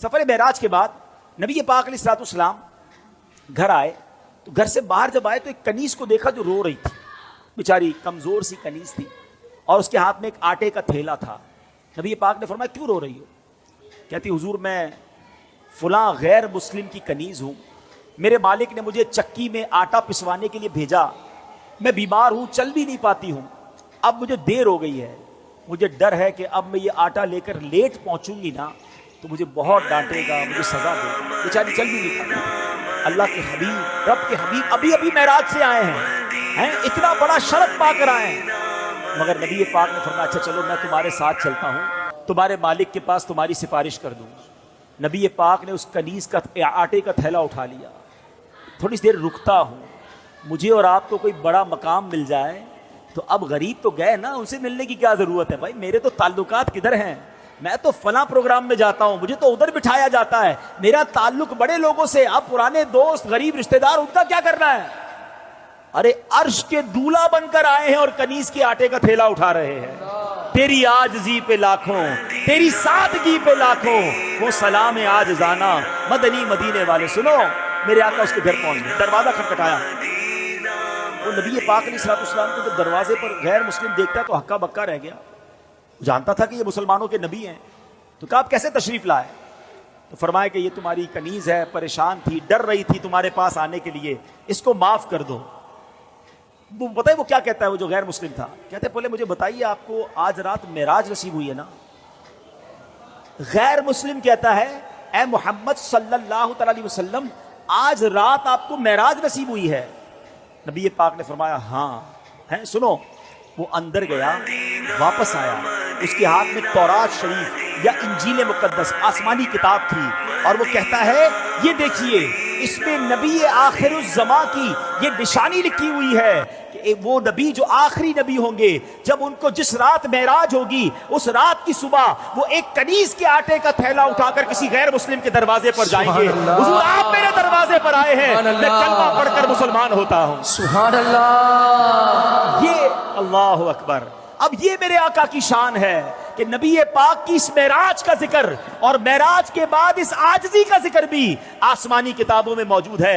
سفر معراج کے بعد نبی پاک علیہ الصلوۃ والسلام گھر آئے تو گھر سے باہر جب آئے تو ایک کنیز کو دیکھا جو رو رہی تھی، بیچاری کمزور سی کنیز تھی اور اس کے ہاتھ میں ایک آٹے کا تھیلا تھا۔ نبی پاک نے فرمایا کیوں رو رہی ہو؟ کہتی حضور میں فلاں غیر مسلم کی کنیز ہوں، میرے مالک نے مجھے چکی میں آٹا پسوانے کے لیے بھیجا، میں بیمار ہوں، چل بھی نہیں پاتی ہوں، اب مجھے دیر ہو گئی ہے، مجھے ڈر ہے کہ اب میں یہ آٹا لے کر لیٹ پہنچوں گی نا تو مجھے بہت ڈانٹے گا، مجھے سزا دے گا۔ بیچاری چل بھی نہیں پاتی۔ اللہ کے حبیب، رب کے حبیب ابھی معراج سے آئے ہیں، اتنا بڑا شرف پا کر آئے ہیں، مگر نبی پاک نے فرمایا اچھا چلو میں تمہارے ساتھ چلتا ہوں، تمہارے مالک کے پاس تمہاری سفارش کر دوں۔ نبی پاک نے اس کنیز کا آٹے کا تھیلا اٹھا لیا، تھوڑی سی دیر رکتا ہوں، مجھے اور آپ کو کوئی بڑا مقام مل جائے تو اب غریب تو گئے نا، ان سے ملنے کی کیا ضرورت ہے؟ بھائی میرے تو تعلقات کدھر ہیں، میں تو فلاں پروگرام میں جاتا ہوں، مجھے تو ادھر بٹھایا جاتا ہے، میرا تعلق بڑے لوگوں سے، اب پرانے دوست غریب رشتہ دار ان کا کیا کرنا ہے؟ ارے عرش کے دولہا بن کر آئے ہیں اور کنیز کے آٹے کا تھیلا اٹھا رہے ہیں۔ تیری عاجزی پہ لاکھوں، تیری سادگی پہ لاکھوں، وہ سلام عاجزانہ مدنی مدینے والے۔ سنو میرے آقا اس کے گھر پہنچ گئے، دروازہ کھٹکھٹایا، وہ نبی پاک علیہ الصلوۃ والسلام کو جب دروازے پر غیر مسلم دیکھتا ہے تو ہکا بکا رہ گیا، جانتا تھا کہ یہ مسلمانوں کے نبی ہیں، تو کہا آپ کیسے تشریف لائے؟ تو فرمایا کہ یہ تمہاری کنیز ہے، پریشان تھی، ڈر رہی تھی تمہارے پاس آنے کے لیے، اس کو معاف کر دو۔ وہ پتہ ہے وہ کیا کہتا ہے، وہ جو غیر مسلم تھا، کہتے پہلے مجھے بتائیے آپ کو آج رات معراج نصیب ہوئی ہے نا؟ غیر مسلم کہتا ہے اے محمد صلی اللہ تعالی علیہ وسلم آج رات آپ کو معراج نصیب ہوئی ہے؟ نبی پاک نے فرمایا ہاں ہے۔ سنو، وہ اندر گیا، واپس آیا، اس کے ہاتھ میں تورات شریف یا انجیل مقدس آسمانی کتاب تھی، اور وہ کہتا ہے یہ دیکھیے اس میں نبی آخر الزماں کی یہ نشانی لکھی ہوئی ہے کہ وہ نبی جو آخری نبی ہوں گے، جب ان کو جس رات معراج ہوگی اس رات کی صبح وہ ایک کنیز کے آٹے کا تھیلا اٹھا کر کسی غیر مسلم کے دروازے پر جائیں گے۔ حضور آپ میرے دروازے پر آئے ہیں، میں کلمہ پڑھ کر مسلمان ہوتا ہوں۔ سبحان اللہ، یہ اللہ اکبر۔ اب یہ میرے آقا کی شان ہے کہ نبی پاک کی اس معراج کا ذکر اور معراج کے بعد اس عاجزی کا ذکر بھی آسمانی کتابوں میں موجود ہے۔